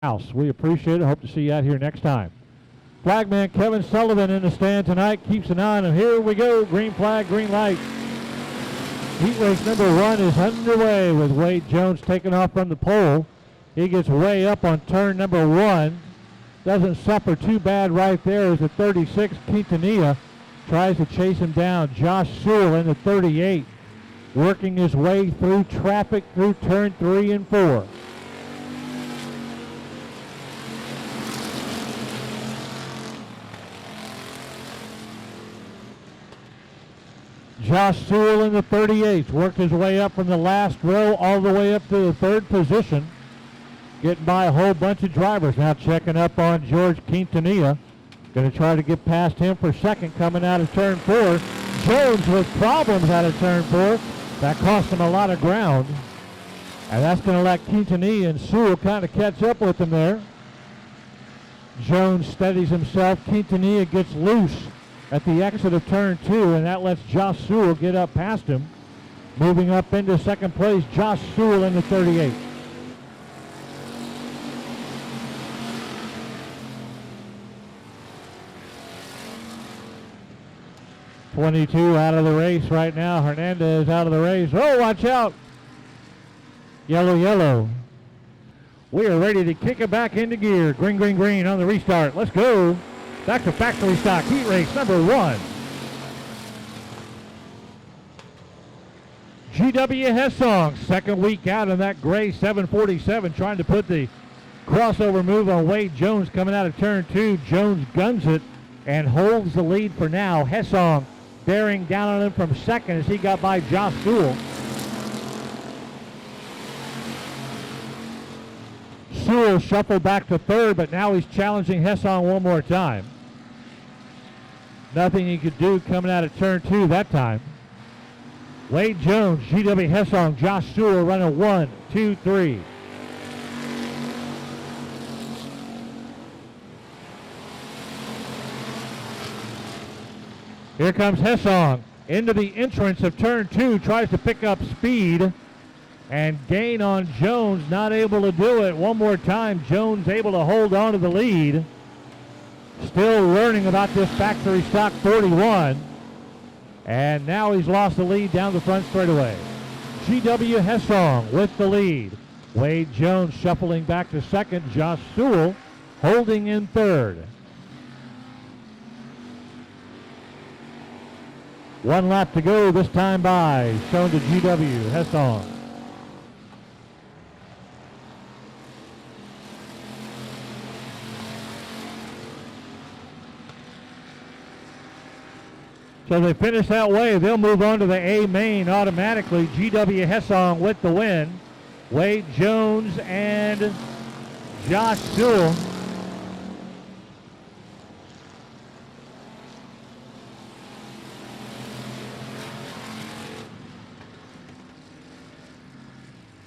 House. We appreciate it. Hope to see you out here next time. Flagman Kevin Sullivan in the stand tonight. Keeps an eye on him. Here we go. Green flag, green light. Heat race number 1 is underway with Wade Jones taking off from the pole. He gets way up on turn number 1. Doesn't suffer too bad right there as the 36 Quintanilla tries to chase him down. Josh Sewell in the 38 working his way through traffic through turn 3 and 4. Josh Sewell in the 38 worked his way up from the last row all the way up to the 3rd position, getting by a whole bunch of drivers. Now checking up on George Quintanilla. Going to try to get past him for 2nd coming out of turn 4. Jones with problems out of turn 4. That cost him a lot of ground. And that's going to let Quintanilla and Sewell kind of catch up with him there. Jones steadies himself. Quintanilla gets loose at the exit of turn 2, and that lets Josh Sewell get up past him. Moving up into 2nd place, Josh Sewell in the 38. .22 out of the race right now. Hernandez out of the race. Oh, watch out. Yellow, yellow. We are ready to kick it back into gear. Green, green, green on the restart. Let's go. Back to factory stock heat race number 1. GW Hessong, 2nd week out in that gray 747, trying to put the crossover move on Wade Jones coming out of turn 2. Jones guns it and holds the lead for now. Hessong bearing down on him from 2nd as he got by Josh Sewell. Sewell shuffled back to 3rd, but now he's challenging Hessong one more time. Nothing he could do coming out of turn 2 that time. Wade Jones, GW Hessong, Josh Sewell running 1, 2, 3. Here comes Hessong into the entrance of turn 2, tries to pick up speed and gain on Jones, not able to do it. One more time, Jones able to hold on to the lead. Still learning about this factory stock 41. And now he's lost the lead down the front straightaway. GW Hessong with the lead. Wade Jones shuffling back to 2nd. Josh Sewell holding in 3rd. 1 lap to go this time by. Shown to GW Hessong. So they finish that way. They'll move on to the A main automatically. GW Hessong with the win. Wade Jones and Josh Sewell.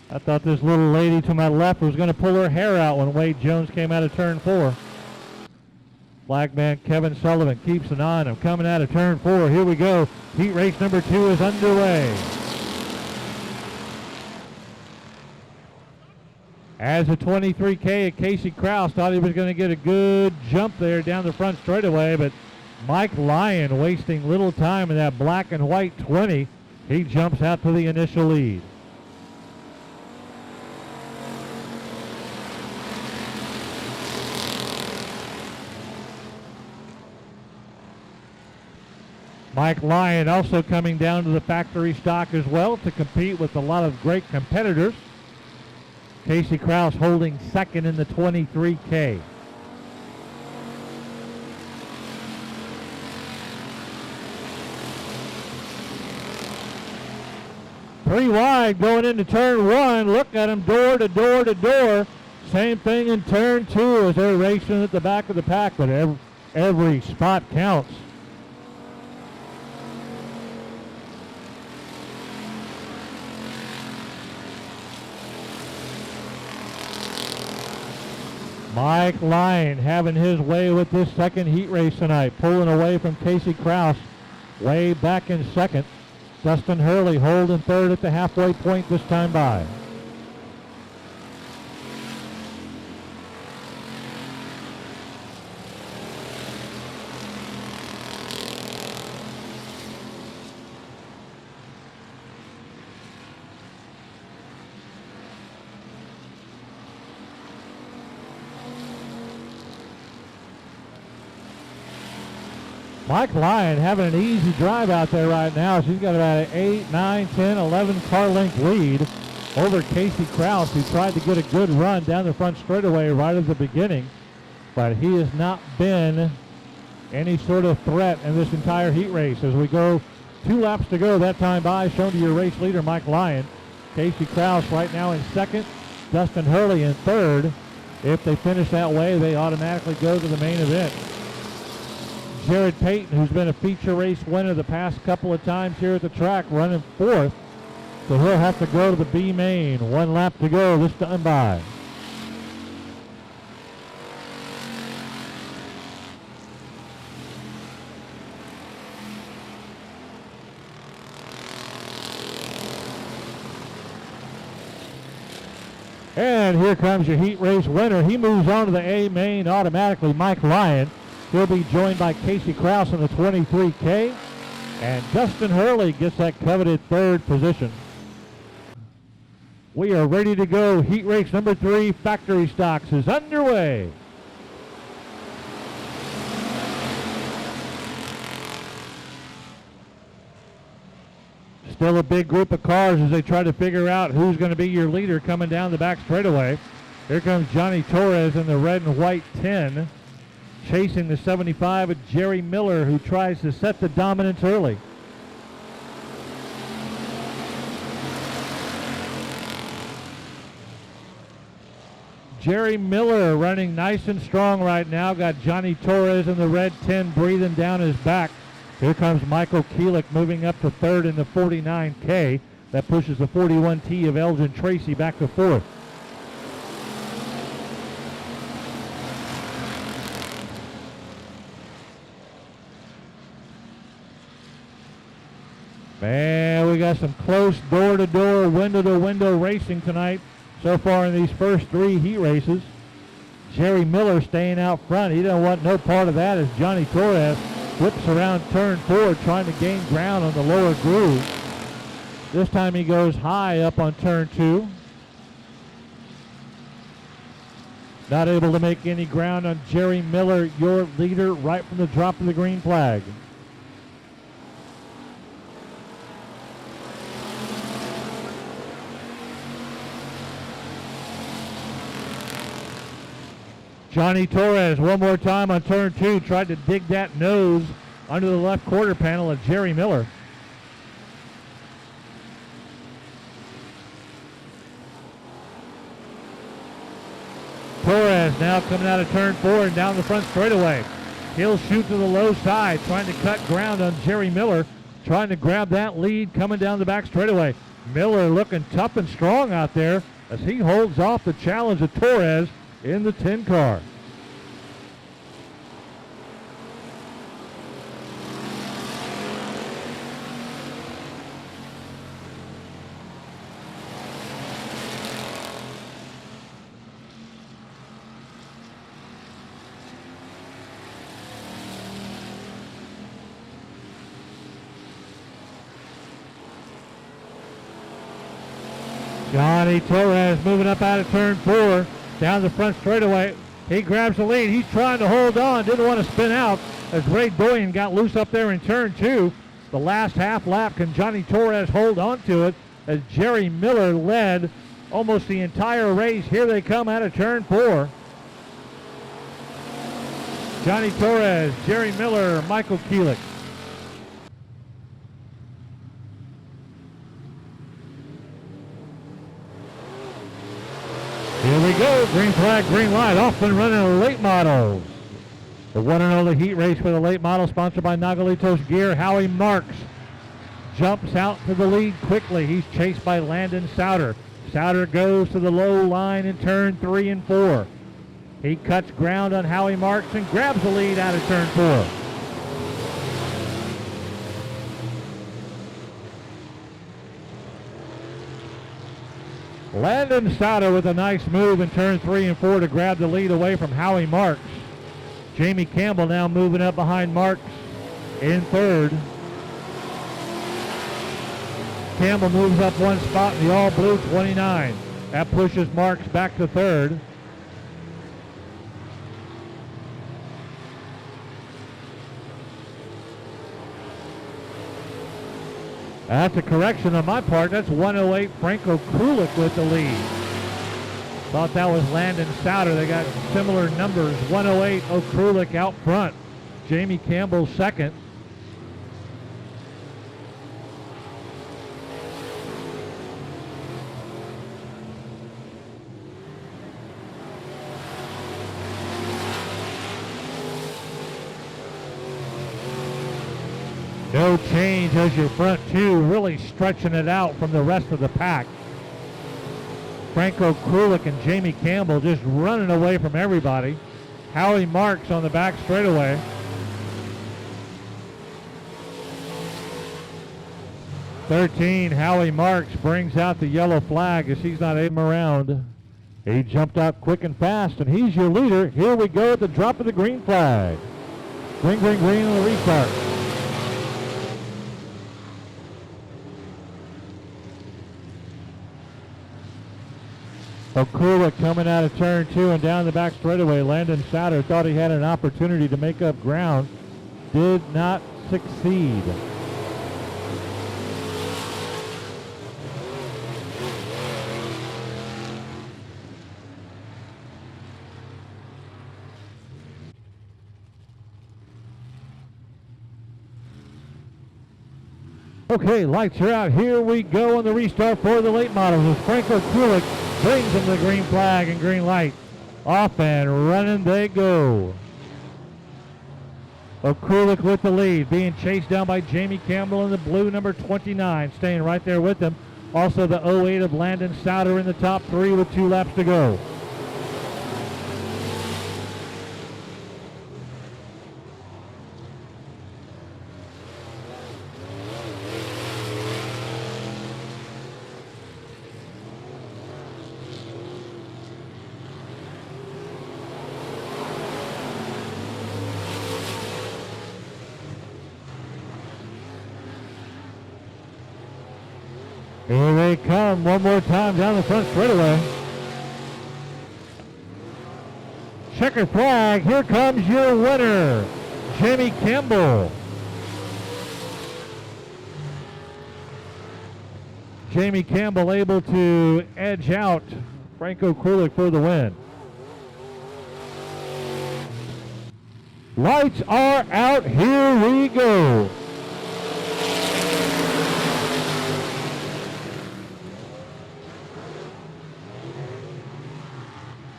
I thought this little lady to my left was going to pull her hair out when Wade Jones came out of turn 4. Flagman Kevin Sullivan keeps an eye on him coming out of turn 4. Here we go. Heat race number 2 is underway. As a 23K, Casey Krause thought he was going to get a good jump there down the front straightaway, but Mike Lyon wasting little time in that black and white 20. He jumps out to the initial lead. Mike Lyon also coming down to the factory stock as well to compete with a lot of great competitors. Casey Krause holding 2nd in the 23K. Three wide going into turn 1. Look at him door to door to door. Same thing in turn 2 as they're racing at the back of the pack, but every spot counts. Mike Lyon having his way with this 2nd heat race tonight, pulling away from Casey Krause, way back in 2nd. Dustin Hurley holding 3rd at the halfway point this time by. Mike Lyon having an easy drive out there right now. She's got about an 8, 9, 10, 11 car length lead over Casey Krause, who tried to get a good run down the front straightaway right at the beginning. But he has not been any sort of threat in this entire heat race. As we go 2 laps to go, that time by, shown to your race leader, Mike Lyon. Casey Krause right now in second. Dustin Hurley in third. If they finish that way, they automatically go to the main event. Jared Payton, who's been a feature race winner the past couple of times here at the track, running fourth. So he'll have to go to the B main. 1 lap to go this time by. And here comes your heat race winner. He moves on to the A main automatically, Mike Lyon. He'll be joined by Casey Krause in the 23K. And Dustin Hurley gets that coveted third position. We are ready to go. Heat race number 3, factory stocks, is underway. Still a big group of cars as they try to figure out who's going to be your leader coming down the back straightaway. Here comes Johnny Torres in the red and white 10. Chasing the 75 of Jerry Miller, who tries to set the dominance early. Jerry Miller running nice and strong right now. Got Johnny Torres in the red 10 breathing down his back. Here comes Michael Keelik moving up to third in the 49K. That pushes the 41T of Elgin Tracy back to fourth. Man, we got some close door-to-door, window-to-window racing tonight so far in these first 3 heat races. Jerry Miller staying out front. He doesn't want no part of that as Johnny Torres whips around turn 4 trying to gain ground on the lower groove. This time he goes high up on turn 2. Not able to make any ground on Jerry Miller, your leader, right from the drop of the green flag. Johnny Torres one more time on turn 2, tried to dig that nose under the left quarter panel of Jerry Miller. Torres now coming out of turn 4 and down the front straightaway. He'll shoot to the low side, trying to cut ground on Jerry Miller, trying to grab that lead coming down the back straightaway. Miller looking tough and strong out there as he holds off the challenge of Torres in the 10 car. Johnny Torres moving up out of turn 4, down the front straightaway. He grabs the lead. He's trying to hold on, didn't want to spin out as Ray Doyen got loose up there in turn 2. The last half lap, can Johnny Torres hold on to it as Jerry Miller led almost the entire race. Here they come out of turn 4. Johnny Torres, Jerry Miller, Michael Keelik. Here we go, green flag, green light, off and running late models. The one and only heat race for the late model, sponsored by Nagalitos Gear. Howie Marks jumps out to the lead quickly. He's chased by Landon Souter. Souter goes to the low line in turn 3 and 4. He cuts ground on Howie Marks and grabs the lead out of turn 4. Landon Souter with a nice move in turn 3 and 4 to grab the lead away from Howie Marks. Jamie Campbell now moving up behind Marks in third. Campbell moves up one spot in the all-blue 29. That pushes Marks back to third. That's a correction on my part. That's 108 Franco Krulik with the lead. Thought that was Landon Souter. They got similar numbers. 108 O'Krulik out front. Jamie Campbell second. No change as your front two, really stretching it out from the rest of the pack. Franco Krulik and Jamie Campbell just running away from everybody. Howie Marks on the back straightaway. "13, Howie Marks brings out the yellow flag as he's not able around. He jumped out quick and fast, and he's your leader. Here we go at the drop of the green flag. Green, green, green on the restart. O'Krulik coming out of turn 2 and down the back straightaway. Landon Souter thought he had an opportunity to make up ground. Did not succeed. Okay, lights are out. Here we go on the restart for the late models as Franco Krulik brings them the green flag and green light. Off and running they go. O'Krulik with the lead, being chased down by Jamie Campbell in the blue number 29, staying right there with them. Also the 08 of Landon Souter in the top 3 with 2 laps to go. Here they come one more time down the front straightaway. Checker flag, here comes your winner, Jamie Campbell. Jamie Campbell able to edge out Franco Krulik for the win. Lights are out, here we go.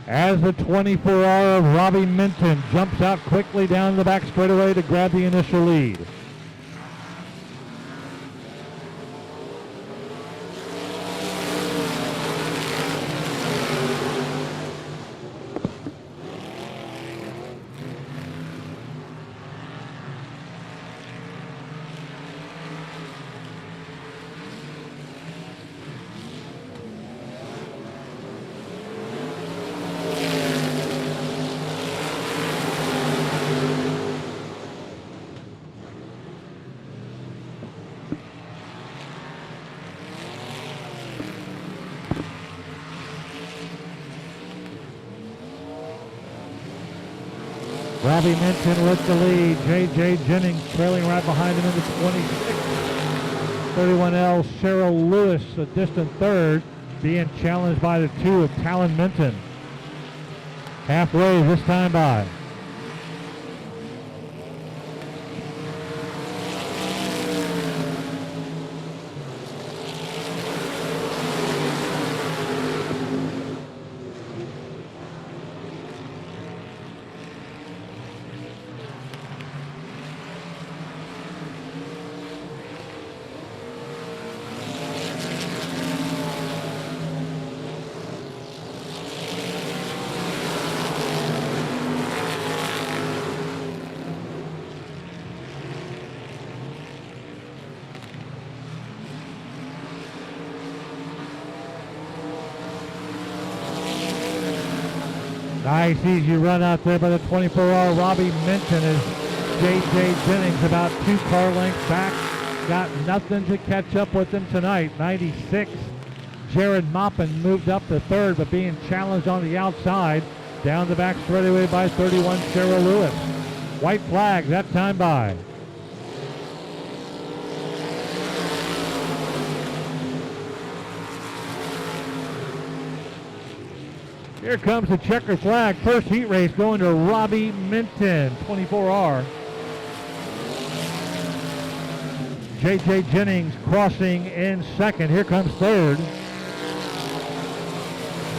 As the 24R of Robbie Minton jumps out quickly down the back straightaway to grab the initial lead. Robbie Minton with the lead. J.J. Jennings trailing right behind him in the 26. 31L Cheryl Lewis, a distant third, being challenged by the 2 of Talon Minton. Halfway this time by. Nice easy run out there by the 24R Robbie Minton as J.J. Jennings about 2 car lengths back. Got nothing to catch up with him tonight. 96, Jared Moppin moved up to third, but being challenged on the outside. Down the back straightaway by 31 Cheryl Lewis. White flag that time by. Here comes the checker flag. First heat race going to Robbie Minton, 24R. J.J. Jennings crossing in second. Here comes third.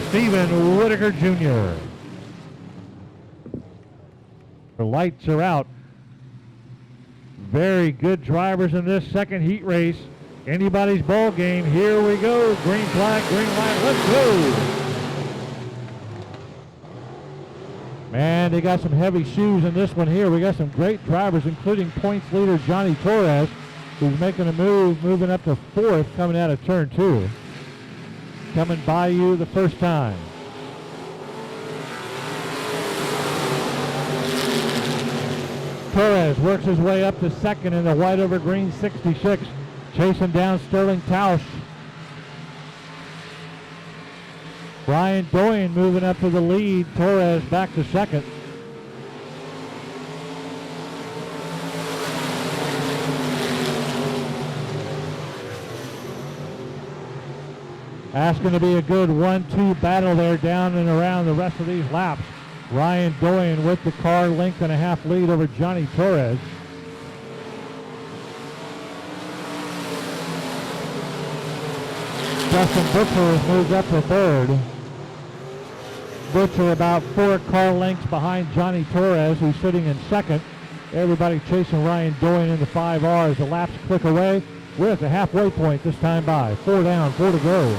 Stephen Whitaker Jr. The lights are out. Very good drivers in this second heat race. Anybody's ball game. Here we go. Green flag, green light. Let's go. Man, they got some heavy shoes in this one here. We got some great drivers, including points leader Johnny Torres, who's making a move, moving up to fourth, coming out of turn 2. Coming by you the first time. Torres works his way up to second in the white over green 66, chasing down Sterling Tausch. Brian Doyen moving up to the lead. Torres back to second. That's going to be a good 1-2 battle there down and around the rest of these laps. Ryan Doyen with the car, length and a half lead over Johnny Torres. Justin Butcher has moved up to third. Butcher about 4 car lengths behind Johnny Torres, who's sitting in second. Everybody chasing Ryan Doyen in the 5R as the laps click away. We're at the halfway point this time by. 4 down, 4 to go.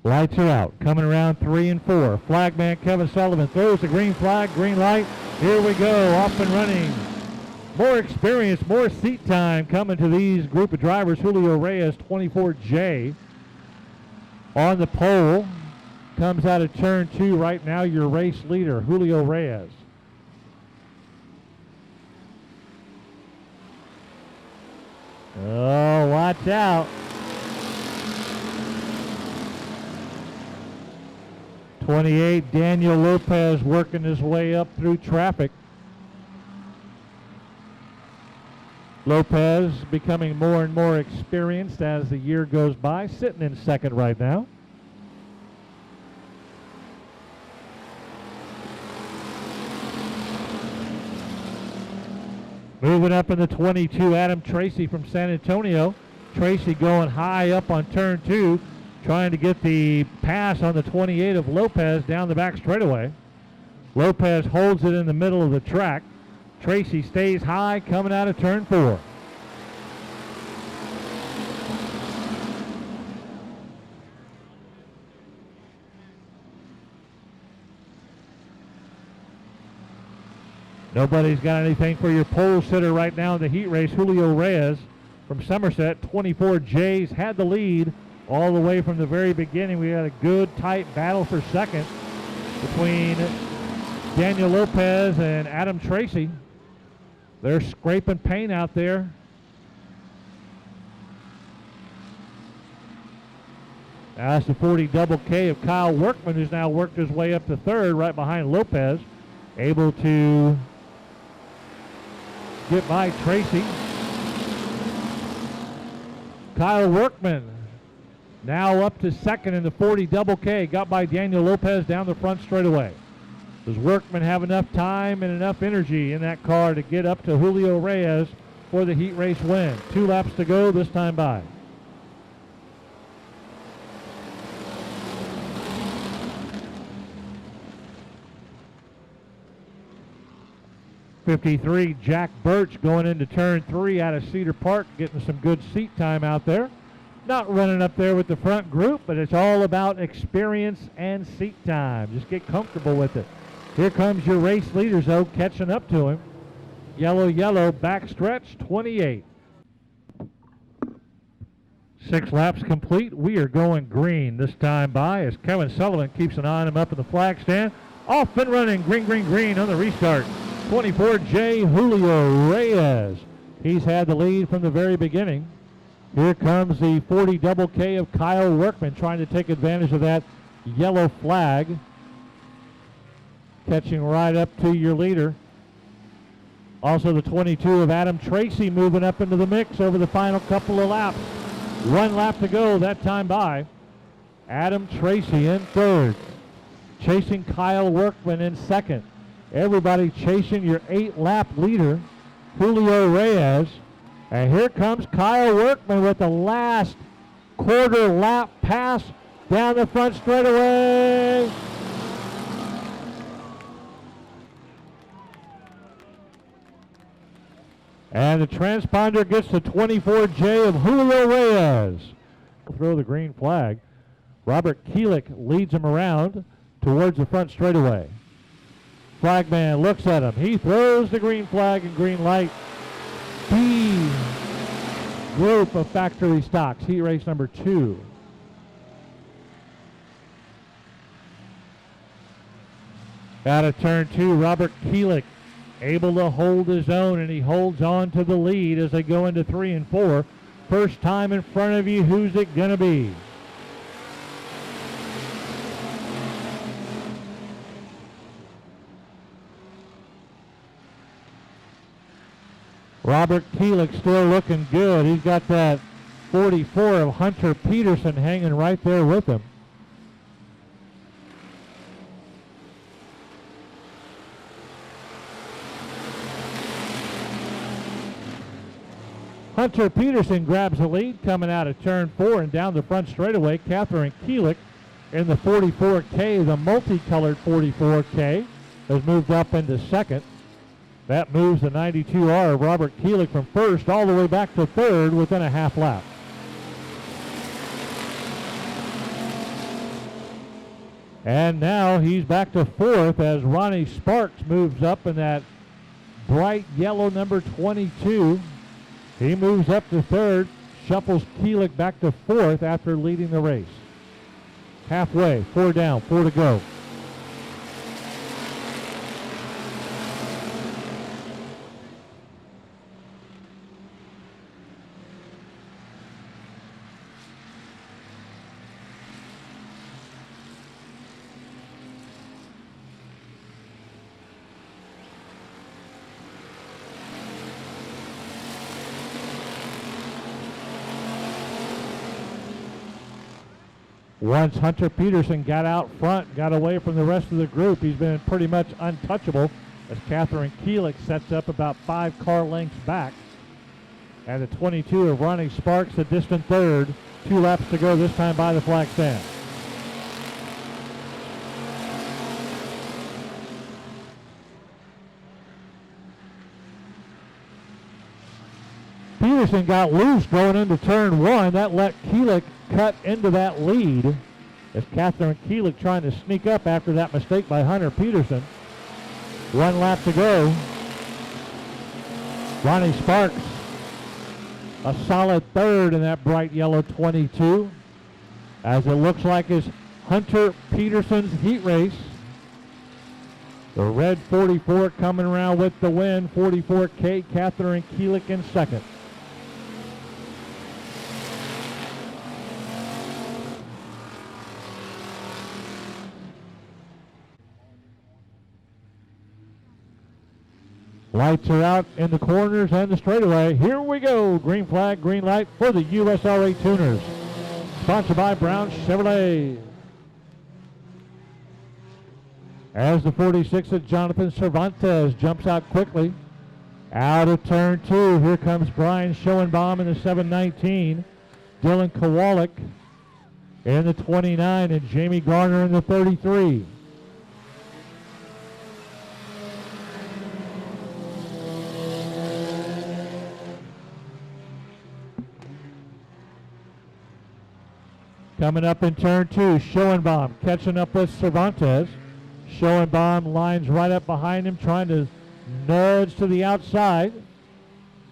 Lights are out. Coming around 3 and 4. Flagman Kevin Sullivan throws the green flag, green light. Here we go, off and running. More experience, more seat time coming to these group of drivers. Julio Reyes, 24J, on the pole. Comes out of turn 2 right now, your race leader, Julio Reyes. Oh, watch out. 28, Daniel Lopez working his way up through traffic. Lopez becoming more and more experienced as the year goes by, sitting in second right now. Moving up in the 22, Adam Tracy from San Antonio. Tracy going high up on turn 2, trying to get the pass on the 28 of Lopez down the back straightaway. Lopez holds it in the middle of the track. Tracy stays high coming out of turn 4. Nobody's got anything for your pole sitter right now in the heat race. Julio Reyes from Somerset, 24J's had the lead all the way from the very beginning. We had a good tight battle for second between Daniel Lopez and Adam Tracy. They're scraping paint out there. That's the 40 double K of Kyle Workman, who's now worked his way up to third right behind Lopez. Able to get by Tracy. Kyle Workman now up to second in the 40 double K. Got by Daniel Lopez down the front straightaway. Does Workman have enough time and enough energy in that car to get up to Julio Reyes for the heat race win? 2 laps to go this time by. '53 Jack Birch going into turn 3 out of Cedar Park, getting some good seat time out there. Not running up there with the front group, but it's all about experience and seat time. Just get comfortable with it. Here comes your race leaders, though, catching up to him. Yellow, backstretch, 28. 6 laps complete. We are going green this time by as Kevin Sullivan keeps an eye on him up in the flag stand. Off and running, green on the restart. 24J Julio Reyes. He's had the lead from the very beginning. Here comes the 40 double K of Kyle Workman trying to take advantage of that yellow flag. Catching right up to your leader. Also the 22 of Adam Tracy moving up into the mix over the final couple of laps. 1 lap to go that time by. Adam Tracy in third. Chasing Kyle Workman in second. Everybody chasing your 8-lap leader, Julio Reyes. And here comes Kyle Workman with the last quarter lap pass down the front straightaway. And the transponder gets the 24J of Julio Reyes. Throw the green flag. Robert Keelik leads him around towards the front straightaway. Flagman looks at him. He throws the green flag and green light. B group of factory stocks, heat race number 2. Out of turn 2, Robert Keelik able to hold his own, and he holds on to the lead as they go into 3 and 4. First time in front of you, who's it gonna be? Robert Keelik still looking good. He's got that 44 of Hunter Peterson hanging right there with him. Hunter Peterson grabs the lead coming out of turn 4 and down the front straightaway. Catherine Keelik in the 44K, the multicolored 44K, has moved up into second. That moves the 92R of Robert Keelik from first all the way back to third within a half lap. And now he's back to fourth as Ronnie Sparks moves up in that bright yellow number 22. He moves up to third, shuffles Keelik back to fourth after leading the race. Halfway, 4 down, 4 to go. Once Hunter Peterson got out front, got away from the rest of the group, he's been pretty much untouchable as Catherine Keelik sets up about 5 car lengths back. And the 22 of Ronnie Sparks, a distant third. 2 laps to go this time by the flag stand. Peterson got loose going into turn 1. That let Keelik cut into that lead as Catherine Keelik trying to sneak up after that mistake by Hunter Peterson. 1 lap to go. Ronnie Sparks, a solid third in that bright yellow 22, as it looks like it's Hunter Peterson's heat race. The red 44 coming around with the win. 44K, Catherine Keelik in second. Lights are out in the corners and the straightaway. Here we go. Green flag, green light for the USRA Tuners. Sponsored by Brown Chevrolet. As the 46 of Jonathan Cervantes jumps out quickly. Out of turn 2, here comes Brian Schoenbaum in the 719. Dylan Kowalik in the 29 and Jamie Garner in the 33. Coming up in turn 2, Schoenbaum catching up with Cervantes. Schoenbaum lines right up behind him, trying to nudge to the outside.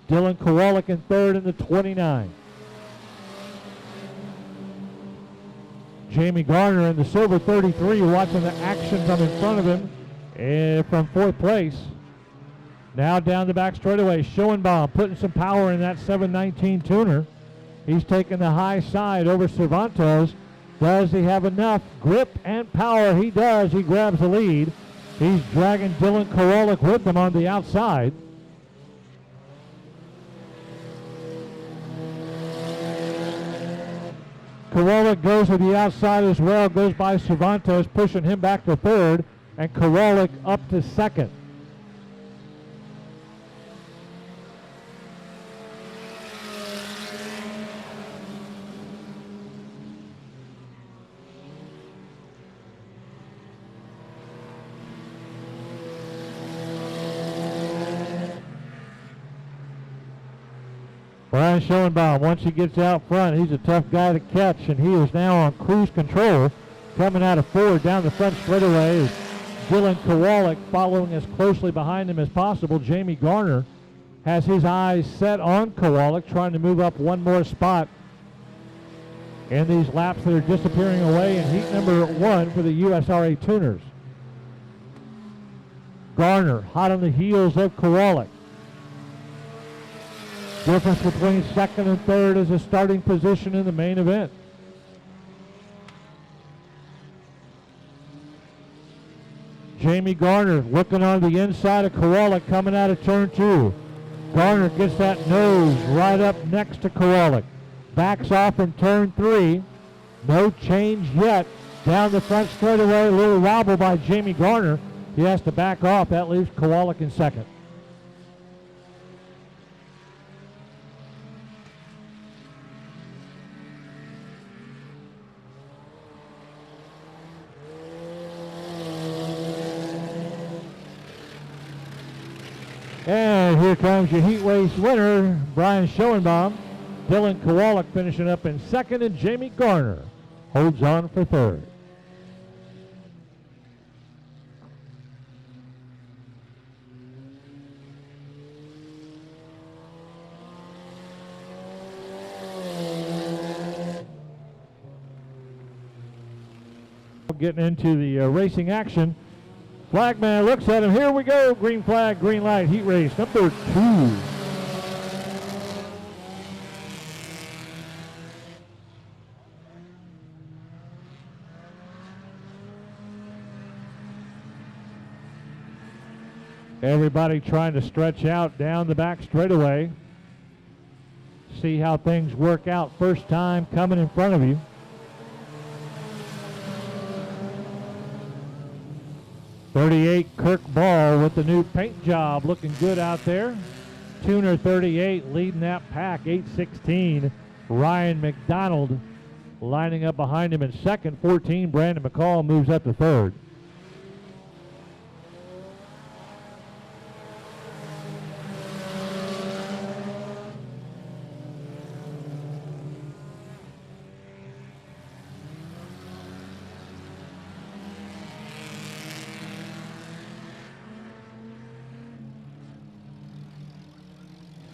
Dylan Kowalik in third in the 29. Jamie Garner in the silver 33 watching the action from in front of him from fourth place. Now down the back straightaway, Schoenbaum putting some power in that 719 tuner. He's taking the high side over Cervantes. Does he have enough grip and power? He does. He grabs the lead. He's dragging Dylan Kowalik with him on the outside. Kowalik goes to the outside as well, goes by Cervantes, pushing him back to third, and Kowalik up to second. Brian Schoenbaum, once he gets out front, he's a tough guy to catch, and he is now on cruise control. Coming out of forward down the front straightaway is Dylan Kowalik, following as closely behind him as possible. Jamie Garner has his eyes set on Kowalik, trying to move up one more spot in these laps that are disappearing away in heat number 1 for the USRA Tuners. Garner hot on the heels of Kowalik. Difference between second and third is a starting position in the main event. Jamie Garner looking on the inside of Kowalik coming out of turn 2. Garner gets that nose right up next to Kowalik. Backs off in turn 3. No change yet. Down the front straightaway, a little wobble by Jamie Garner. He has to back off. That leaves Kowalik in second. And here comes your heat race winner, Brian Schoenbaum. Dylan Kowalik finishing up in second, and Jamie Garner holds on for third. Getting into the racing action. Flagman looks at him. Here we go. Green flag, green light. Heat race number 2. Everybody trying to stretch out down the back straightaway. See how things work out. First time coming in front of you. .38 Kirk Ball with the new paint job, looking good out there. Tuner 38 leading that pack. 816 Ryan McDonald lining up behind him in second. 14 Brandon McCall moves up to third.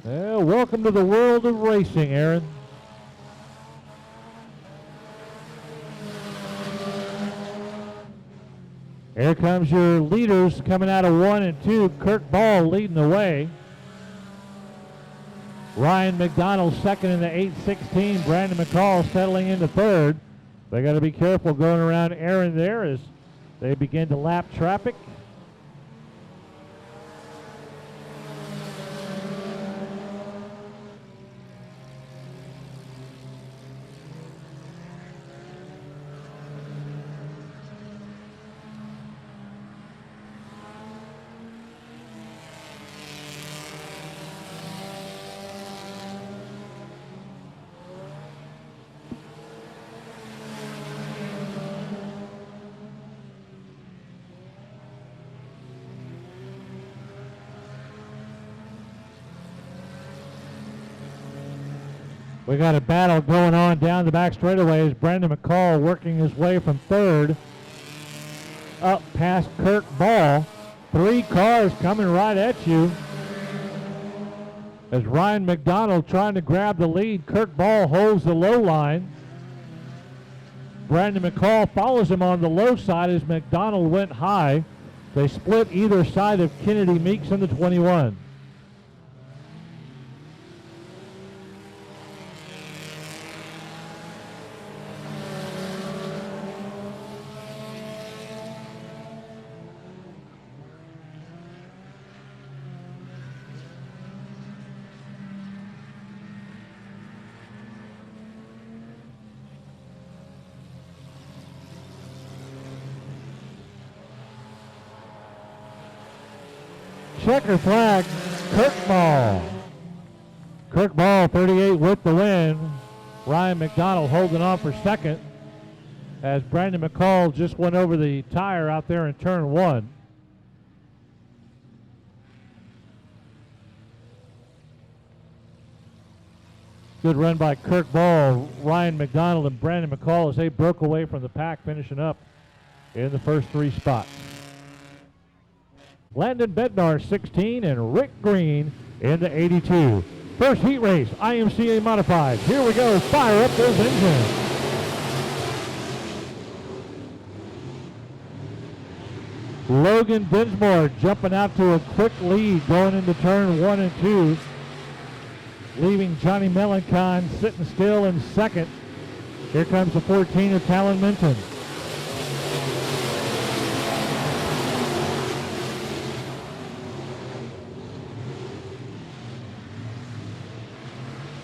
Well, welcome to the world of racing, Aaron. Here comes your leaders coming out of 1 and 2. Kirk Ball leading the way. Ryan McDonald second in the 816. Brandon McCall settling into third. They got to be careful going around Aaron there as they begin to lap traffic. We got a battle going on down the back straightaway as Brandon McCall working his way from third up past Kirk Ball. 3 cars coming right at you as Ryan McDonald trying to grab the lead. Kirk Ball holds the low line. Brandon McCall follows him on the low side as McDonald went high. They split either side of Kennedy Meeks in the 21. Checker flag, Kirk Ball. Kirk Ball, 38 with the win. Ryan McDonald holding on for second as Brandon McCall just went over the tire out there in turn 1. Good run by Kirk Ball, Ryan McDonald, and Brandon McCall as they broke away from the pack, finishing up in the first 3 spots. Landon Bednar, 16, and Rick Green in the 82. First heat race, IMCA Modified. Here we go, fire up those engines. Logan Dinsmore jumping out to a quick lead going into turn 1 and 2. Leaving Johnny Melencon sitting still in second. Here comes the 14 of Talon Minton.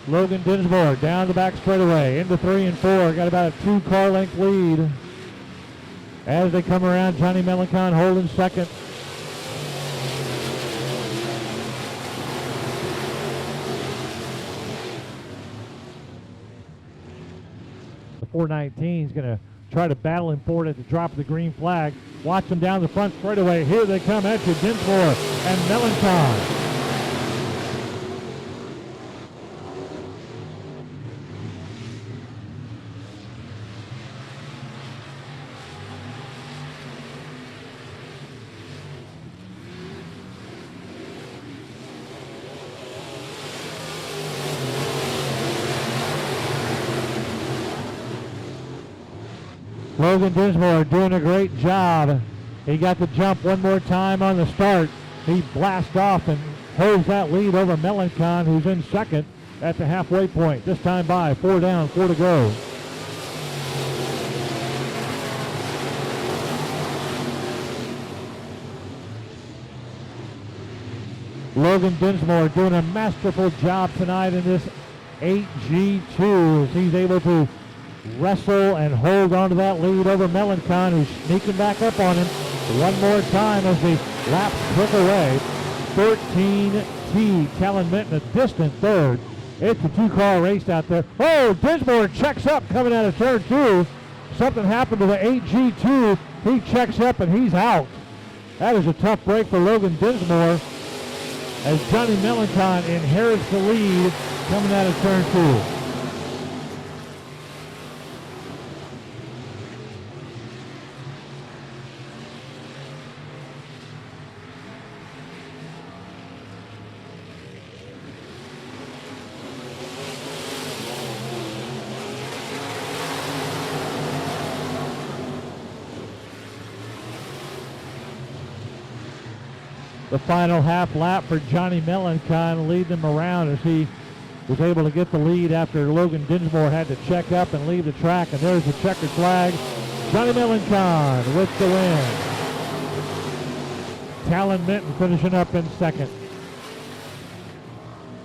Logan Dinsmore down the back straightaway into 3 and 4. Got about a 2-car length lead. As they come around, Johnny Melencon holding second. The 419 is going to try to battle him for it at the drop of the green flag. Watch them down the front straightaway. Here they come at you, Dinsmore and Melencon. Logan Dinsmore doing a great job. He got the jump one more time on the start. He blasts off and holds that lead over Melencon, who's in second at the halfway point. This time by 4 down, 4 to go. Logan Dinsmore doing a masterful job tonight in this 8G2 as he's able to wrestle and hold on to that lead over Melencon, who's sneaking back up on him one more time as the laps click away. 13T, Talon Minton, a distant third. It's a 2-car race out there. Oh, Dinsmore checks up coming out of turn 2. Something happened to the 8G2. He checks up and he's out. That is a tough break for Logan Dinsmore as Johnny Melencon inherits the lead coming out of turn 2. The final half lap for Johnny Melencon, leading him around as he was able to get the lead after Logan Dinsmore had to check up and leave the track. And there's the checkered flag. Johnny Melencon with the win. Talon Minton finishing up in second.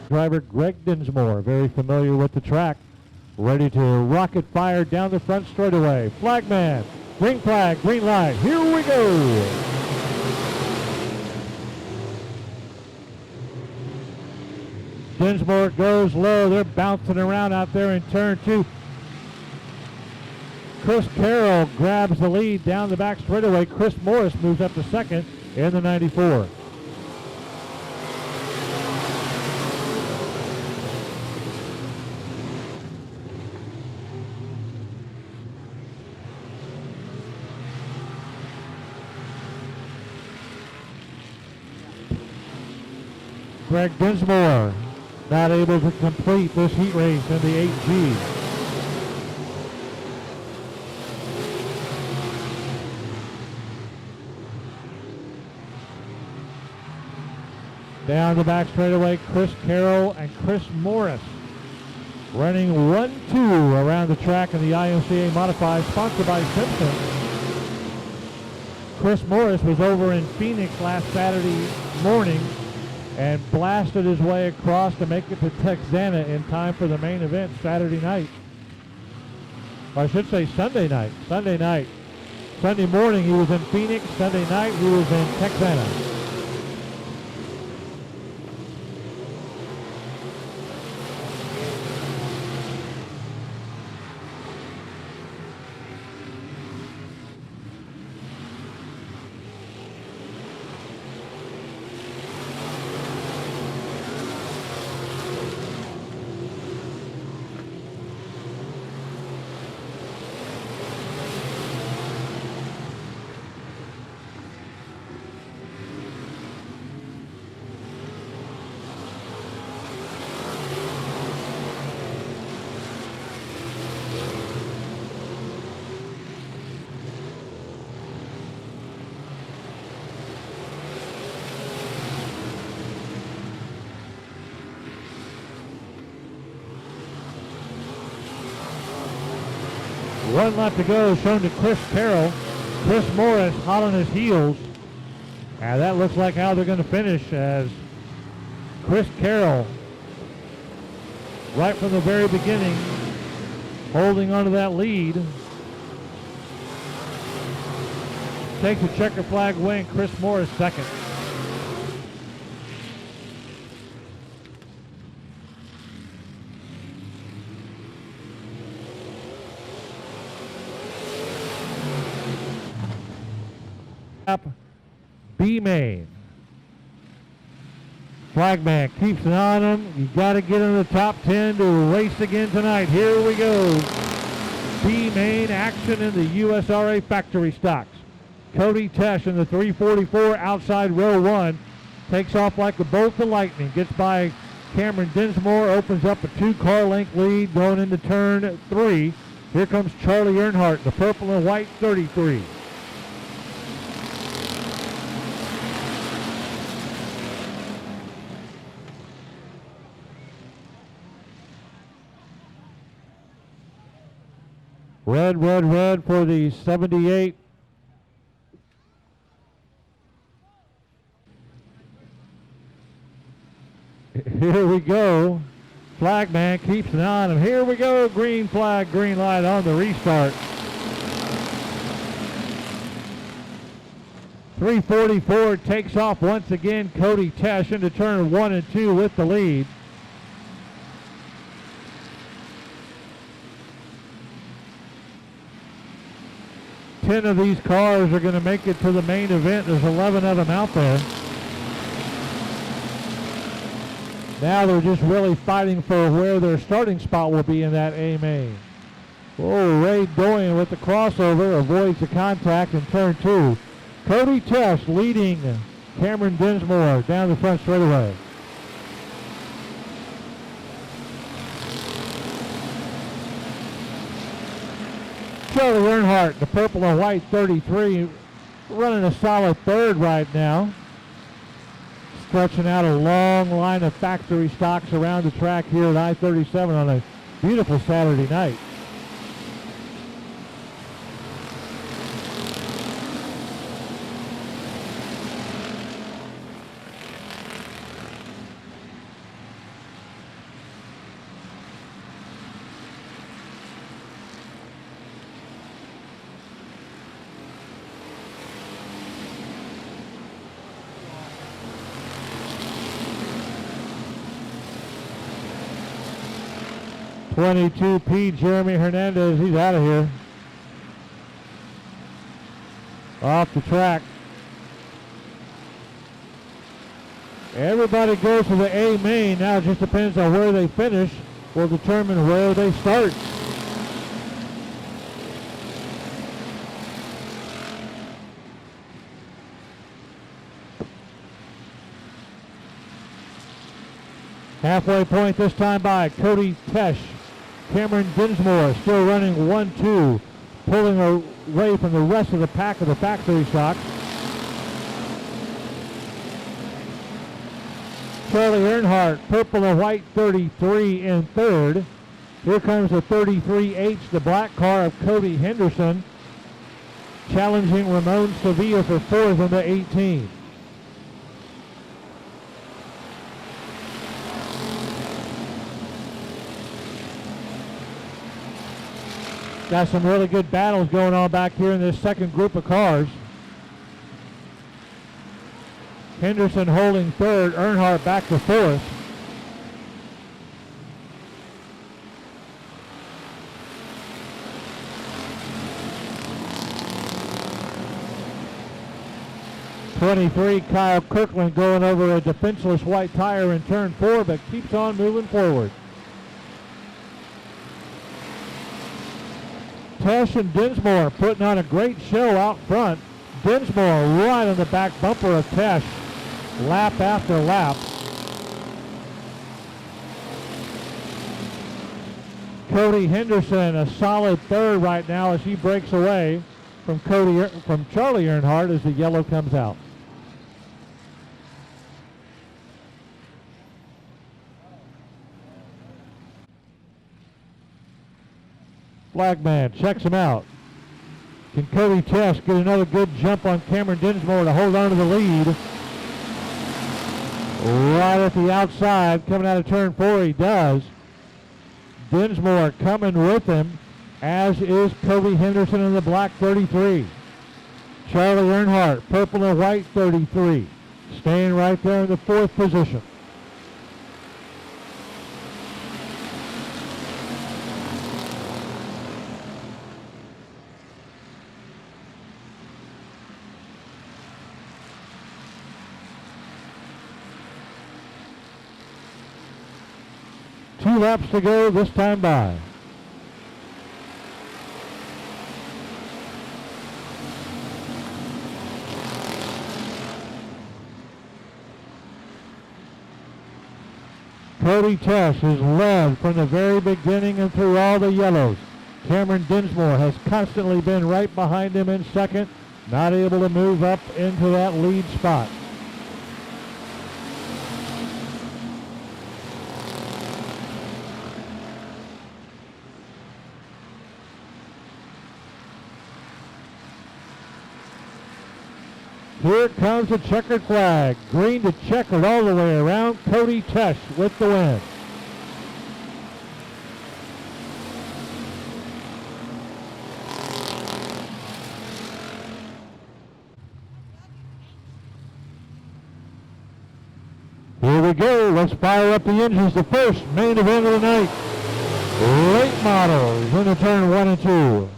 Driver Greg Dinsmore, very familiar with the track, ready to rocket fire down the front straightaway. Flagman, green flag, green light. Here we go. Dinsmore goes low. They're bouncing around out there in turn 2. Chris Carroll grabs the lead down the back straightaway. Chris Morris moves up to second in the 94. Greg Dinsmore not able to complete this heat race in the 8G. Down the back straightaway, Chris Carroll and Chris Morris running 1-2 around the track in the IMCA Modified, sponsored by Simpson. Chris Morris was over in Phoenix last Saturday morning and blasted his way across to make it to Texana in time for the main event Saturday night. Or I should say Sunday night. Sunday morning he was in Phoenix. Sunday night he was in Texana. One lap to go, shown to Chris Carroll. Chris Morris hot on his heels. And that looks like how they're going to finish, as Chris Carroll, right from the very beginning, holding onto that lead. Takes a checker flag win, Chris Morris second. B-Main. Flagman keeps an eye on him. You got to get in the top 10 to race again tonight. Here we go. B-Main action in the USRA factory stocks. Cody Tesh in the 344 outside row 1. Takes off like a bolt of lightning. Gets by Cameron Dinsmore. Opens up a 2-car length lead going into turn 3. Here comes Charlie Earnhardt, the purple and white 33. Red, red, red for the 78. Here we go. Flagman keeps an eye on him. Here we go. Green flag, green light on the restart. 344 takes off once again. Cody Tesh into turn 1 and 2 with the lead. Ten of these cars are going to make it to the main event. There's 11 of them out there. Now they're just really fighting for where their starting spot will be in that A main. Oh, Ray Doyen with the crossover avoids the contact in turn 2. Cody Tesh leading Cameron Dinsmore down the front straightaway. Charlie Earnhardt, the purple and white 33, running a solid third right now. Stretching out a long line of factory stocks around the track here at I-37 on a beautiful Saturday night. .22P Jeremy Hernandez, he's out of here. Off the track. Everybody goes to the A main. Now it just depends on where they finish. Will determine where they start. Halfway point this time by Cody Tesh. Cameron Dinsmore still running 1-2, pulling away from the rest of the pack of the factory stock. Charlie Earnhardt, purple and white 33 in third. Here comes the 33H, the black car of Cody Henderson, challenging Ramon Sevilla for fourth in the 18. Got some really good battles going on back here in this second group of cars. Henderson holding third, Earnhardt back to fourth. '23 Kyle Kirkland going over a defenseless white tire in turn 4, but keeps on moving forward. Tesh and Dinsmore putting on a great show out front. Dinsmore right on the back bumper of Tesh, lap after lap. Cody Henderson a solid third right now as he breaks away from Charlie Earnhardt as the yellow comes out. Flagman checks him out. Can Cody Tesh get another good jump on Cameron Dinsmore to hold on to the lead? Right at the outside, coming out of turn 4, he does. Dinsmore coming with him, as is Cody Henderson in the black 33. Charlie Earnhardt, purple and white 33, staying right there in the fourth position. Two laps to go this time by. Cody Tesh has led from the very beginning and through all the yellows. Cameron Dinsmore has constantly been right behind him in second, not able to move up into that lead spot. Here comes the checkered flag. Green to checkered all the way around. Cody Tesh with the win. Here we go. Let's fire up the engines. The first main event of the night. Late models in the turn 1 and 2.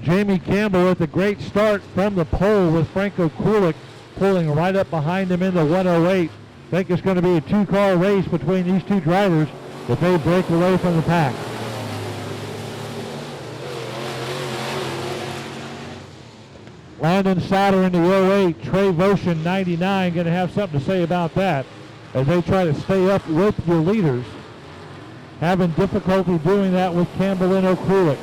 Jamie Campbell with a great start from the pole with Franco Kulik pulling right up behind him in the 108. Think it's going to be a two-car race between these two drivers if they break away from the pack. Landon Sauter in the 08, Trey Voshin 99, going to have something to say about that as they try to stay up with your leaders. Having difficulty doing that with Campbell and Okulik.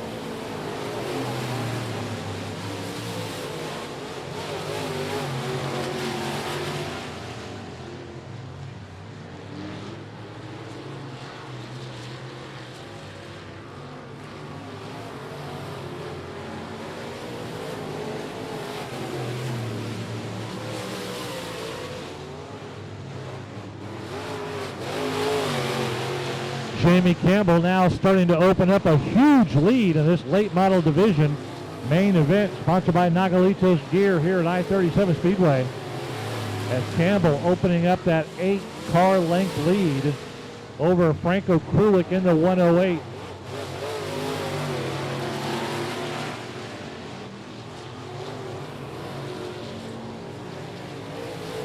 Jamie Campbell now starting to open up a huge lead in this late model division main event sponsored by Nagalitos Gear here at I-37 Speedway. As Campbell opening up that 8-car length lead over Franco Kulik in the 108.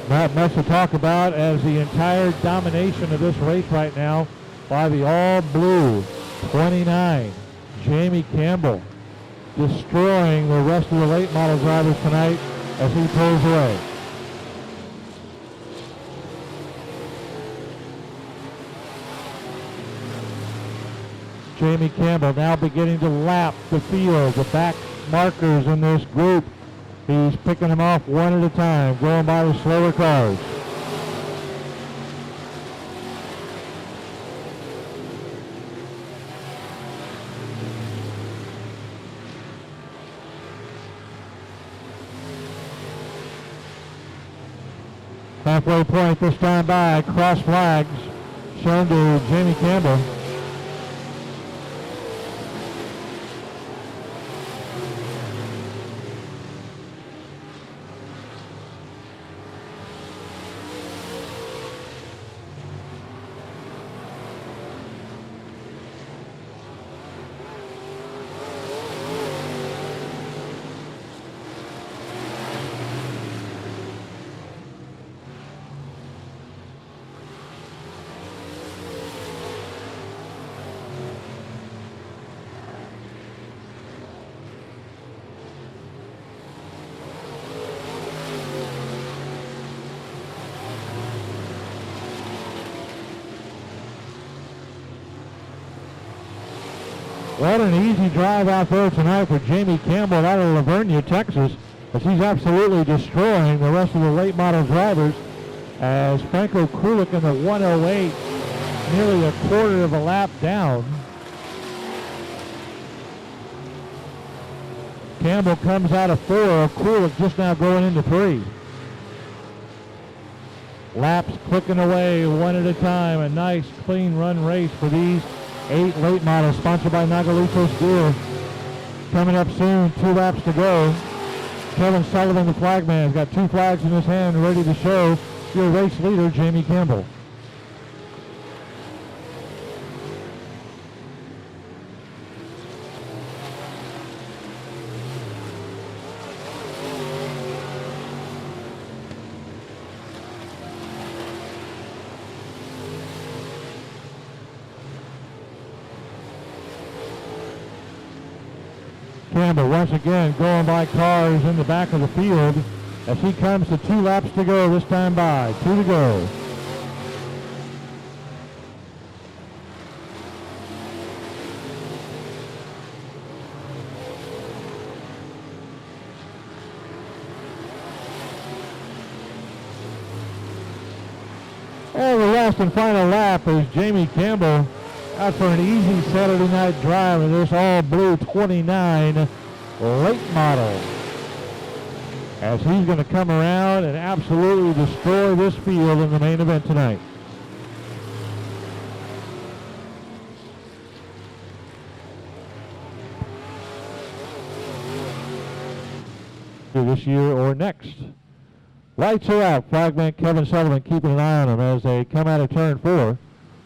Not much to talk about as the entire domination of this race right now by the all-blue 29, Jamie Campbell, destroying the rest of the late model drivers tonight as he pulls away. Jamie Campbell now beginning to lap the field. The back markers in this group, he's picking them off one at a time, going by the slower cars. Halfway point this time by, cross flags shown to Jamie Campbell. What an easy drive out there tonight for Jamie Campbell out of Lavernia, Texas, as he's absolutely destroying the rest of the late model drivers, as Franco Krulik in the 108, nearly a quarter of a lap down. Campbell comes out of 4, Krulik just now going into 3. Laps clicking away one at a time, a nice clean run race for these 8 late models, sponsored by Nagalitos Gear. Coming up soon, 2 laps to go. Kevin Sullivan, the flagman, has got 2 flags in his hand, ready to show your race leader, Jamie Campbell. Campbell once again going by cars in the back of the field as he comes to 2 laps to go this time by. 2 to go. And the last and final lap is Jamie Campbell out for an easy Saturday night drive in this all-blue 29 late model, as he's going to come around and absolutely destroy this field in the main event tonight. This year or next. Lights are out. Flagman Kevin Sullivan keeping an eye on them as they come out of turn 4.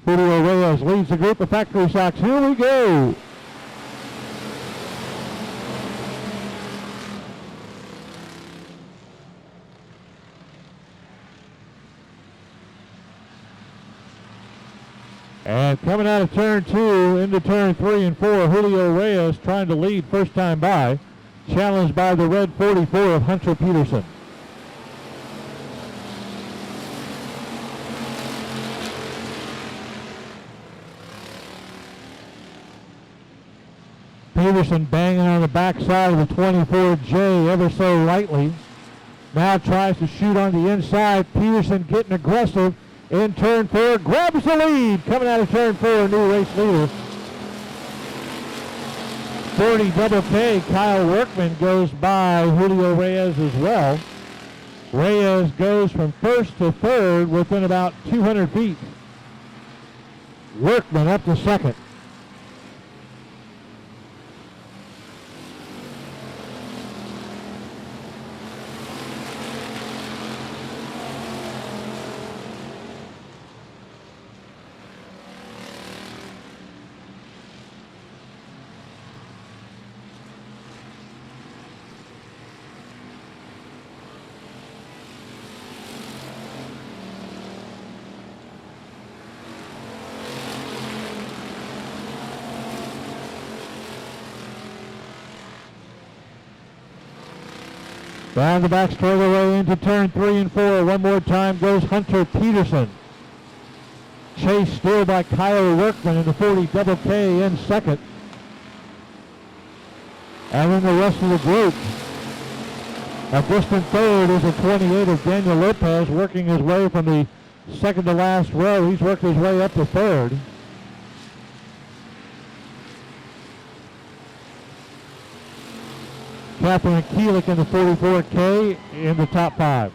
Julio Reyes leads the group of factory stocks. Here we go. And coming out of turn 2 into turn 3 and 4, Julio Reyes trying to lead first time by, challenged by the red 44 of Hunter Peterson. Peterson banging on the backside of the 24J ever so lightly. Now tries to shoot on the inside. Peterson getting aggressive in turn 4. Grabs the lead. Coming out of turn 4, new race leader. 40 double K. Kyle Workman goes by Julio Reyes as well. Reyes goes from first to third within about 200 feet. Workman up to second. Down the back straightaway into turn 3 and 4. One more time goes Hunter Peterson. chased still by Kyle Workman in the 40 double K in second. And then the rest of the group. A distant third is a 28 of Daniel Lopez, working his way from the second to last row. He's worked his way up to third. Catherine Keelik in the 44K in the top 5.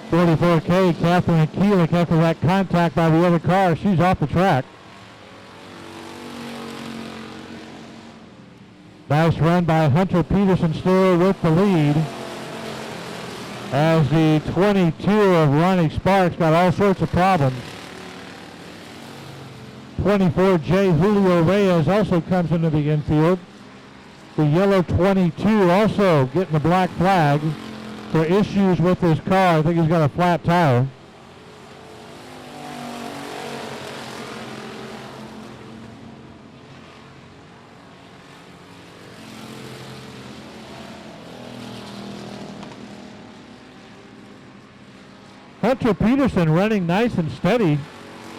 .44K, Catherine Keelik, after that contact by the other car, she's off the track. Nice run by Hunter Peterson still with the lead. As the 22 of Ronnie Sparks got all sorts of problems. 24J Julio Reyes also comes into the infield. The yellow 22 also getting the black flag for issues with his car. I think he's got a flat tire. Hunter Peterson running nice and steady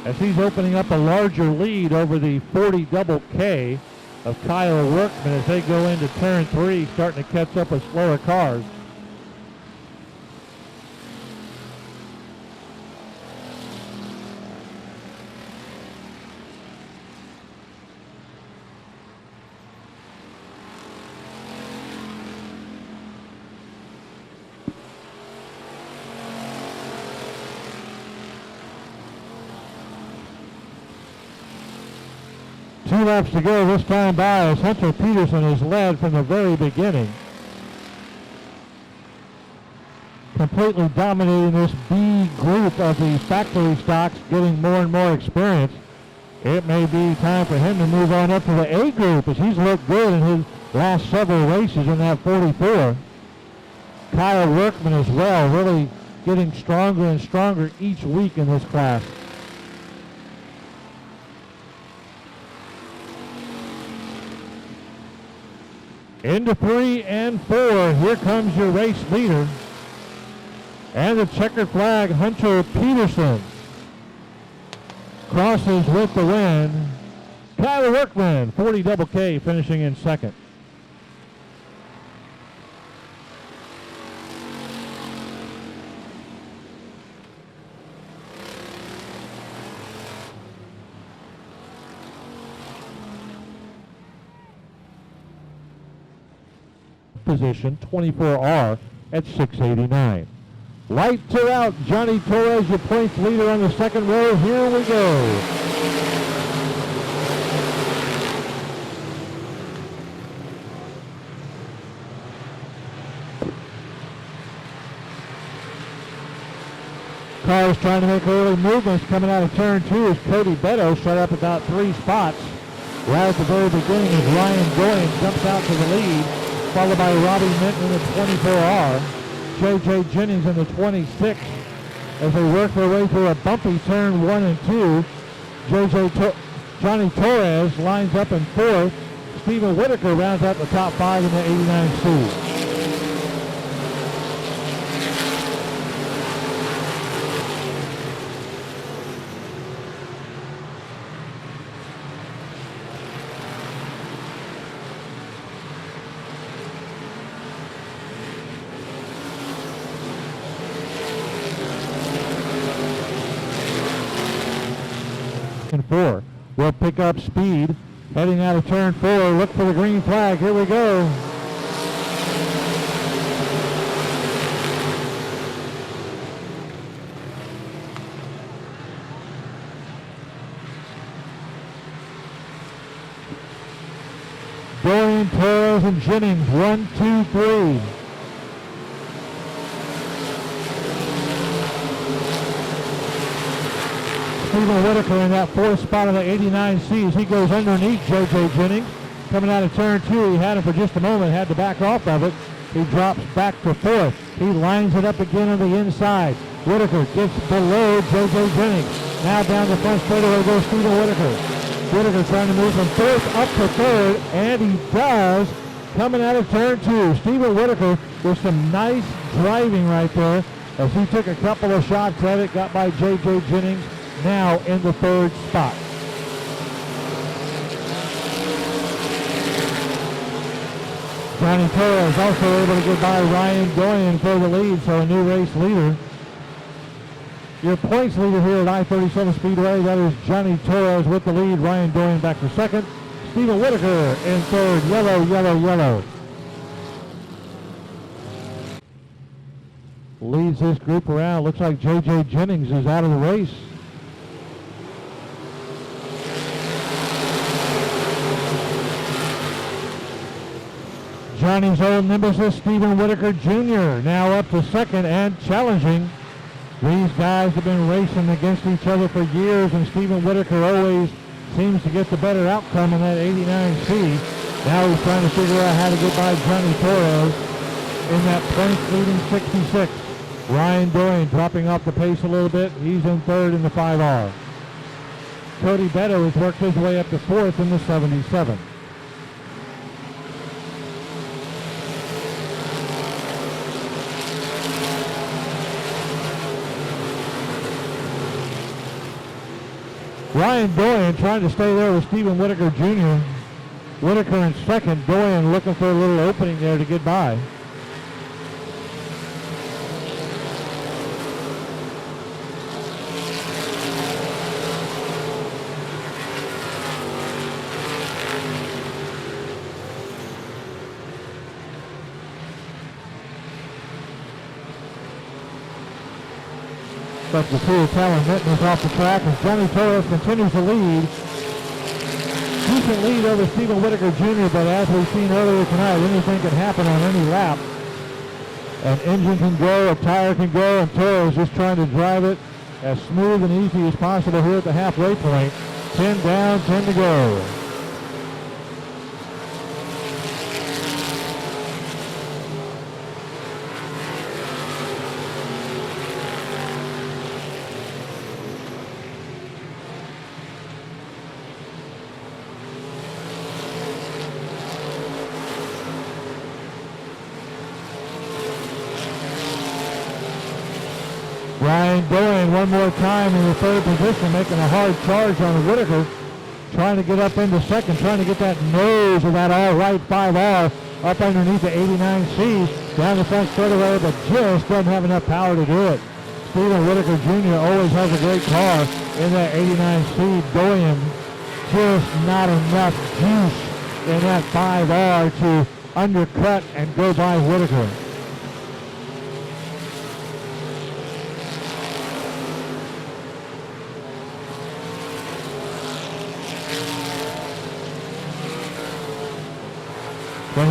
as he's opening up a larger lead over the 40 double K of Kyle Workman as they go into turn 3, starting to catch up with slower cars. Two laps to go this time by as Hunter Peterson is led from the very beginning. Completely dominating this B group of the factory stocks, getting more and more experience. It may be time for him to move on up to the A group as he's looked good in his last several races in that 44. Kyle Workman as well, really getting stronger and stronger each week in this class. Into 3 and 4, here comes your race leader. And the checkered flag, Hunter Peterson crosses with the win. Kyle Workman, 40 double K, finishing in second. Position 24R at 689. Lights are out. Johnny Torres, your points leader on the second row. Here we go. Cars trying to make early movements coming out of turn 2 as Cody Beto shut up about 3 spots. Right at the very beginning as Ryan Goyen jumps out to the lead, followed by Robbie Minton in the 24R. J.J. Jennings in the 26 as they work their way through a bumpy turn 1 and 2. Johnny Torres lines up in 4th. Stephen Whitaker rounds out the top 5 in the 89C. And 4 will pick up speed heading out of turn 4. Look for the green flag. Here we go. Dorian, Torres, and Jennings, 1, 2, 3. Stephen Whitaker in that fourth spot of the 89Cs. He goes underneath J.J. Jennings. Coming out of turn two, he had him for just a moment, had to back off of it. He drops back to fourth. He lines it up again on the inside. Whitaker gets below J.J. Jennings. Now down the front straightaway goes Stephen Whitaker. Whitaker trying to move from fourth up to third, and he does. Coming out of turn two, Stephen Whitaker with some nice driving right there as he took a couple of shots at it, got by J.J. Jennings, now in the third spot. Johnny Torres also able to get by Ryan Doyen for the lead, so a new race leader. Your points leader here at I-37 Speedway, that is Johnny Torres with the lead. Ryan Doyen back for second. Stephen Whitaker in third. Yellow, yellow, yellow. Leads this group around. Looks like J.J. Jennings is out of the race. Johnny's old nemesis, Stephen Whitaker Jr., now up to second and challenging. These guys have been racing against each other for years, and Stephen Whitaker always seems to get the better outcome in that 89C. Now he's trying to figure out how to get by Johnny Torres in that points leading 66. Ryan Doyen dropping off the pace a little bit. He's in third in the 5R. Cody Beto has worked his way up to fourth in the 77. Ryan Doyen trying to stay there with Stephen Whitaker Jr. Whitaker in second, Doyen looking for a little opening there to get by. But the two Italian Mittens off the track as Johnny Torres continues to lead. Decent lead over Stephen Whitaker Jr., but as we've seen earlier tonight, anything can happen on any lap. An engine can go, a tire can go, and Torres just trying to drive it as smooth and easy as possible here at the halfway point. 10 down, 10 to go. Ryan Doyen one more time in the third position, making a hard charge on Whitaker, trying to get up into second, trying to get that nose of that all-right 5R up underneath the 89C, down the front straightaway, but just doesn't have enough power to do it. Stephen Whitaker Jr. always has a great car in that 89C. Doyen just not enough juice in that 5R to undercut and go by Whitaker.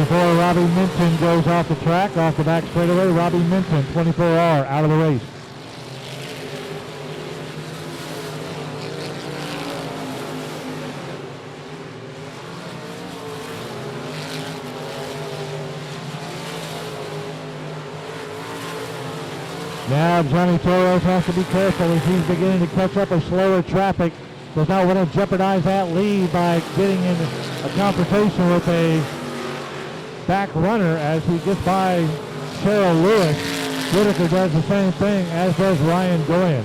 Robbie Minton goes off the track, off the back straightaway. Robbie Minton, 24R, out of the race. Now Johnny Torres has to be careful as he's beginning to catch up with slower traffic. Does not want to jeopardize that lead by getting in a confrontation with a back runner as he gets by Cheryl Lewis. Whitaker does the same thing, as does Ryan Doyen.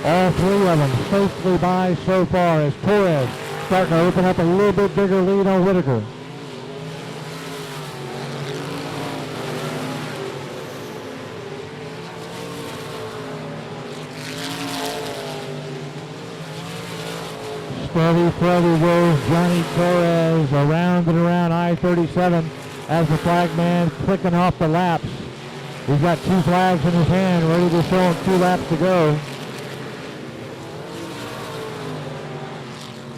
All three of them safely by so far as Torres starting to open up a little bit bigger lead on Whitaker. Steady Freddy goes Johnny Torres around and around I-37 as the flag man clicking off the laps. He's got two flags in his hand, ready to show him 2 laps to go.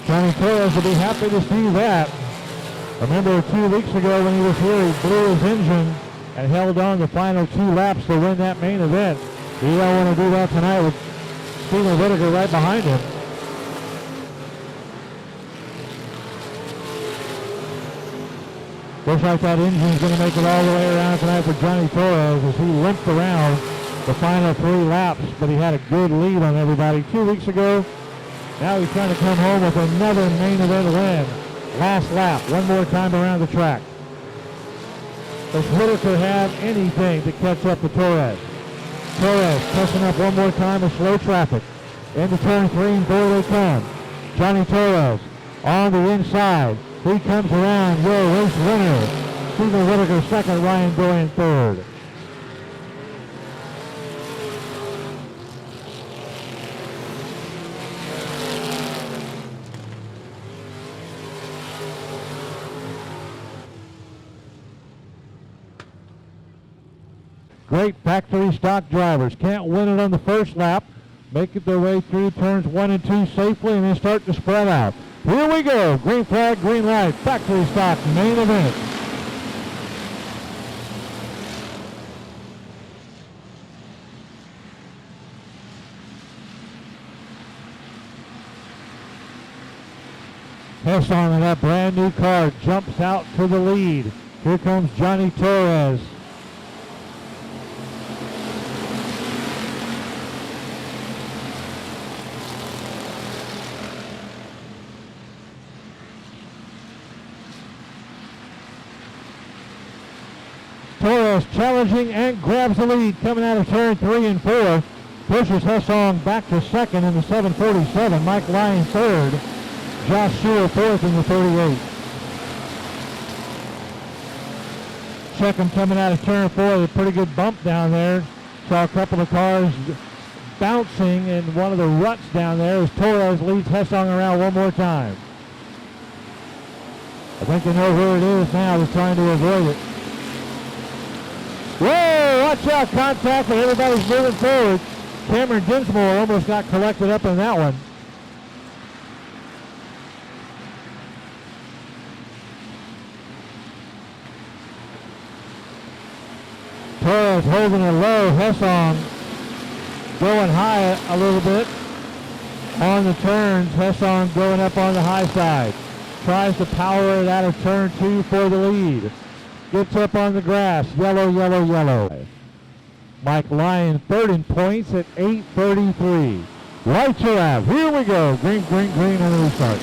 Johnny Torres will be happy to see that. Remember 2 weeks ago when he was here, he blew his engine and held on the final 2 laps to win that main event. He don't want to do that tonight with Steven Whitaker right behind him. Looks like that engine's going to make it all the way around tonight for Johnny Torres as he limped around the final 3 laps, but he had a good lead on everybody 2 weeks ago. Now he's trying to come home with another main event win. Last lap, one more time around the track. Does Whitaker have anything to catch up to Torres? Torres pressing up one more time with slow traffic. Into turn 3 and 4 they come. Johnny Torres on the inside. He comes around, your race winner. Steven Whitaker second, Ryan Doyen third. Great factory stock drivers. Can't win it on the first lap. Make it their way through turns 1 and 2 safely and then start to spread out. Here we go. Green flag, green light. Factory stock main event. Hesson in that brand new car jumps out to the lead. Here comes Johnny Torres. Torres challenging and grabs the lead coming out of turn 3 and 4. Pushes Hesson back to second in the 747. Mike Lyon third. Josh Shearer fourth in the 38. Check him coming out of turn 4. A pretty good bump down there. Saw a couple of cars bouncing in one of the ruts down there as Torres leads Hesson around one more time. I think they know where it is now. They're trying to avoid it. Whoa, watch out, contact, and everybody's moving forward. Cameron Dinsmore almost got collected up in that one. Torres holding it low. Hesson going high a little bit on the turns. Hesson going up on the high side. Tries to power it out of turn 2 for the lead. Gets up on the grass. Yellow, yellow, yellow. Mike Lyon third in points at 8:33. Lights are out. Here we go. Green, green, green on the restart.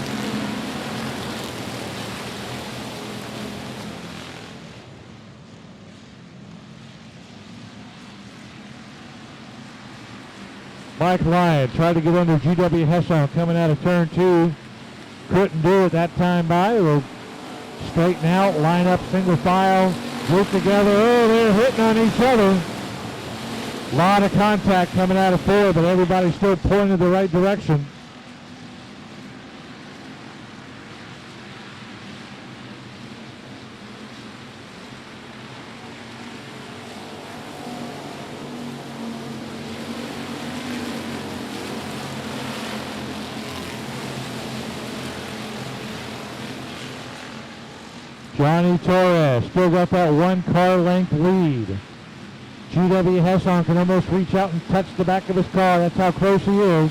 Mike Lyon tried to get under GW Hesson coming out of turn 2. Couldn't do it that time by. They'll straighten out, line up single file, group together. Oh, they're hitting on each other. A lot of contact coming out of 4, but everybody's still pointing in the right direction. Johnny Torres still got that 1 car length lead. GW Hesson can almost reach out and touch the back of his car. That's how close he is.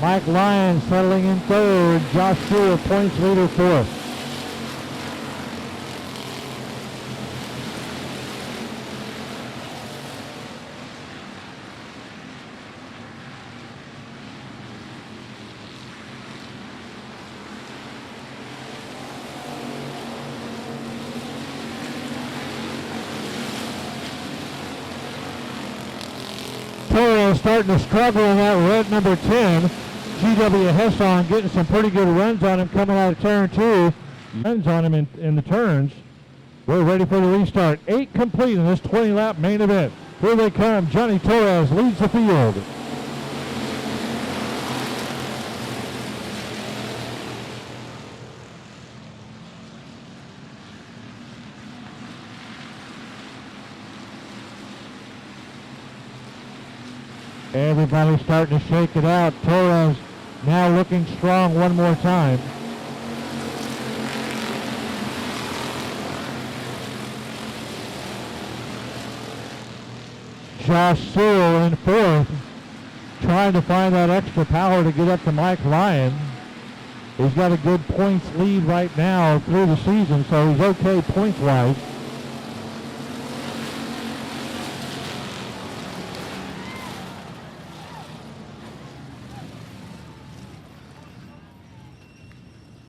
Mike Lyon settling in third. Josh Stewart points leader fourth. Torres starting to struggle in that red number 10. GW Hesson getting some pretty good runs on him coming out of turn 2. Runs on him in the turns. We're ready for the restart. 8 complete in this 20-lap main event. Here they come. Johnny Torres leads the field. Everybody's starting to shake it out. Torres now looking strong one more time. Josh Sewell in fourth, trying to find that extra power to get up to Mike Ryan. He's got a good points lead right now through the season, so he's okay points-wise.